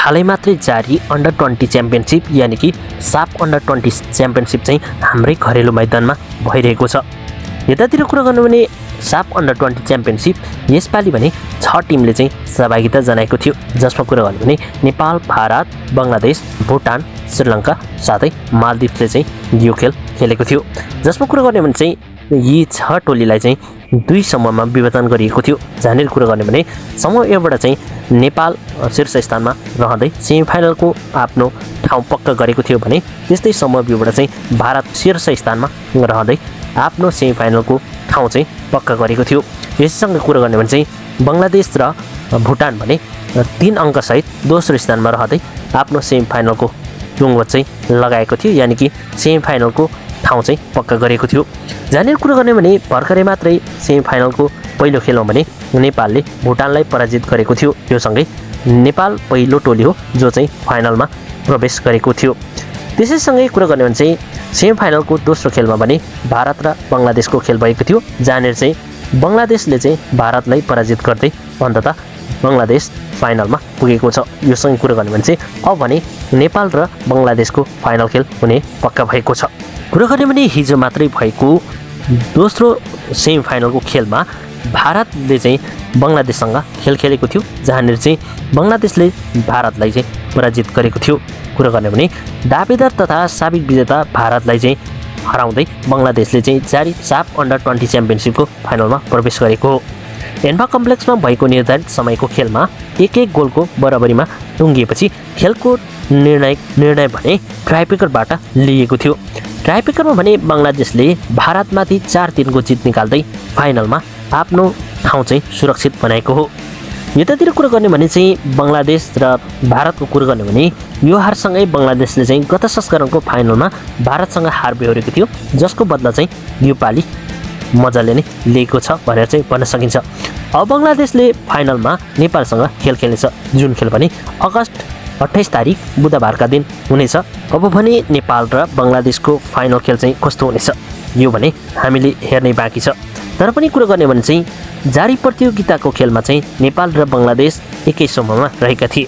हालै मात्रै जारी अन्डर 20 च्याम्पियनसिप यानि कि साफ अन्डर 20 च्याम्पियनसिप चाहिँ हाम्रै घरेलु मैदानमा भइरहेको छ। यतातिर कुरा गर्नु भने साफ अन्डर 20 च्याम्पियनसिप यसपालि भने 6 टिमले चाहिँ सहभागिता जनाएको थियो, जसमा कुरा गर्नु भने नेपाल, भारत, बङ्गलादेश, भुटान, श्रीलङ्का साथै मालदिप्सले चाहिँ यो खेल खेलेको थियो। जसमा कुरा गर्ने भने चाहिँ यी 6 टोलीलाई चाहिँ 2 समूहमा विभाजन गरिएको थियो। जहाँनिर कुरा गर्ने भने समूह एबाट चाहिँ नेपाल शीर्ष स्थानमा रहँदै सेमिफाइनलको आफ्नो ठाउँ पक्का गरेको थियो भने त्यस्तै समूह बीबाट चाहिँ भारत शीर्ष स्थानमा रहँदै आफ्नो सेमिफाइनलको ठाउँ चाहिँ पक्का गरेको थियो। यससँग कुरा गर्ने भने चाहिँ बङ्गलादेश र भुटान भने 3 अङ्कसहित दोस्रो स्थानमा रहँदै आफ्नो सेमिफाइनलको टुङ्गो चाहिँ लगाएको थियो, यानि कि सेमिफाइनलको ठाउँ चाहिँ पक्का गरेको थियो। जहाँनिर कुरा गर्ने भने भर्खरै मात्रै सेमिफाइनलको पहिलो खेलमा भने नेपालले भुटानलाई पराजित गरेको थियो। यो सँगै नेपाल पहिलो टोली हो जो चाहिँ फाइनलमा प्रवेश गरेको थियो। त्यसैसँगै कुरा गर्ने भने चाहिँ सेमिफाइनलको दोस्रो खेलमा भने भारत र बङ्गलादेशको खेल भएको थियो, जहाँनिर चाहिँ बङ्गलादेशले चाहिँ भारतलाई पराजित गर्दै अन्ततः बङ्गलादेश फाइनलमा पुगेको छ। यो सँगै कुरा गर्ने भने चाहिँ अब भने नेपाल र बङ्गलादेशको फाइनल खेल हुने पक्का भएको छ। कुरा गर्ने भने हिजो मात्रै भएको दोस्रो सेमिफाइनलको खेलमा भारतले चाहिँ बङ्गलादेशसँग खेल खेलेको थियो, जहाँनिर चाहिँ बङ्गलादेशले भारतलाई चाहिँ पराजित गरेको थियो। कुरा गर्ने भने दावेदार तथा साबिक विजेता भारतलाई चाहिँ हराउँदै बङ्गलादेशले चाहिँ जारी साफ अन्डर 20 च्याम्पियनसिपको फाइनलमा प्रवेश गरेको हो। एन्फा कम्प्लेक्समा भएको निर्धारित समयको खेलमा 1-1 गोलको बराबरीमा टुङ्गिएपछि खेलको निर्णय भने ट्राइब्रेकरबाट लिएको थियो। ट्राइब्रेकरमा भने बङ्गलादेशले भारतमाथि 4-3 को जित निकाल्दै फाइनलमा आफ्नो ठाउँ चाहिँ सुरक्षित बनाएको हो। यतातिर कुरा गर्ने भने चाहिँ बङ्गलादेश र भारतको कुरा गर्ने भने यो हारसँगै बङ्गलादेशले चाहिँ गत संस्करणको फाइनलमा भारतसँग हार बेहोरेको थियो, जसको बदला चाहिँ यो पालि मजाले नै लिएको छ भनेर चाहिँ भन्न सकिन्छ। अब बङ्गलादेशले फाइनलमा नेपालसँग खेल खेल्नेछ, जुन खेल भने अगस्त 28 तारिक बुधबारका दिन हुनेछ। अब भने नेपाल र बङ्गलादेशको फाइनल खेल चाहिँ कस्तो हुनेछ यो भने हामीले हेर्नै बाँकी छ। तर पनि कुरा गर्ने भने चाहिँ जारी प्रतियोगिताको खेलमा चाहिँ नेपाल र बङ्गलादेश एकै समूहमा रहेका थिए।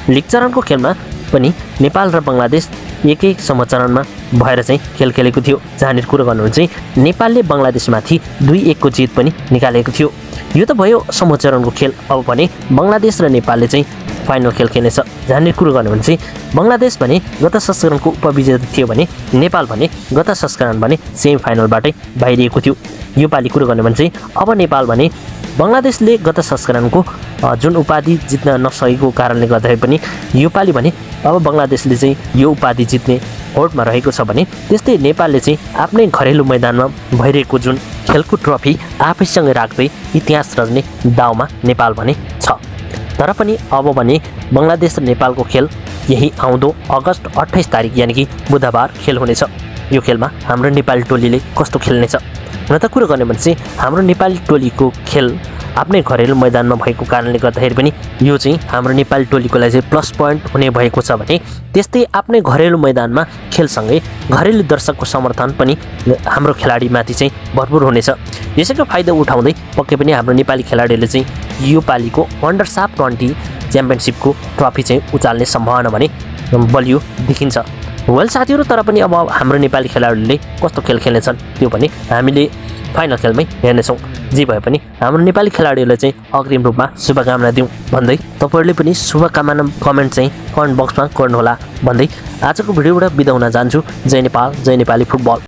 लिग चरणको खेलमा पनि नेपाल र बङ्गलादेश एकै समूह चरणमा भएर चाहिँ खेल खेलेको थियो, जहाँनिर कुरा गर्नु भने चाहिँ नेपालले बङ्गलादेशमाथि 2-1 को जित पनि निकालेको थियो। यो त भयो समूह चरणको खेल। अब भने बङ्गलादेश र नेपालले चाहिँ फाइनल खेल खेल्नेछ, जहाँनिर कुरा गर्नु भने चाहिँ बङ्गलादेश भने गत संस्करणको उपविजेता थियो भने नेपाल भने गत संस्करण भने सेमिफाइनलबाटै बाहिरिएको थियो। यो पालि कुरा गर्नु भने चाहिँ अब नेपाल भने बङ्गलादेशले गत संस्करणको जुन उपाधि जित्न नसकेको कारणले गर्दाखेरि पनि यो पालि भने अब बङ्गलादेशले चाहिँ यो उपाधि जित्ने होडमा रहेको छ भने त्यस्तै नेपालले चाहिँ आफ्नै घरेलु मैदानमा भइरहेको जुन खेलको ट्रफी आफैसँग राख्दै इतिहास रच्ने दाउमा नेपाल भने छ। तर पनि अब भने बङ्गलादेश र नेपालको खेल यही आउँदो अगस्त 28 तारिक यानि कि बुधबार खेल हुनेछ। यो खेलमा हाम्रो नेपाली टोलीले कस्तो खेल्नेछ हुन त कुरा गर्ने भने चाहिँ हाम्रो नेपाली टोलीको खेल आफ्नै घरेलु मैदानमा भएको कारणले गर्दाखेरि पनि यो चाहिँ हाम्रो नेपाली टोलीको लागि चाहिँ प्लस पोइन्ट हुने भएको छ भने त्यस्तै आफ्नै घरेलु मैदानमा खेलसँगै घरेलु दर्शकको समर्थन पनि हाम्रो खेलाडीमाथि चाहिँ भरपुर हुनेछ। यसैको फाइदा उठाउँदै पक्कै पनि हाम्रो नेपाली खेलाडीले चाहिँ यो पालिको अन्डर साफ 20 च्याम्पियनसिपको ट्रफी चाहिँ उचाल्ने सम्भावना भने बलियो देखिन्छ। वेल साथीहरू, तर पनि अब हाम्रो नेपाली खेलाडीले कस्तो खेल खेल्नेछन् त्यो पनि हामीले फाइनल खेलमै हेर्नेछौँ। जे भए पनि हाम्रो नेपाली खेलाडीहरूलाई चाहिँ अग्रिम रूपमा शुभकामना दिउँ भन्दै तपाईँहरूले पनि शुभकामना कमेन्ट चाहिँ कमेन्ट बक्समा गर्नुहोला भन्दै आजको भिडियोबाट बिदा हुन जान्छु। जय नेपाल, जय नेपाली फुटबल।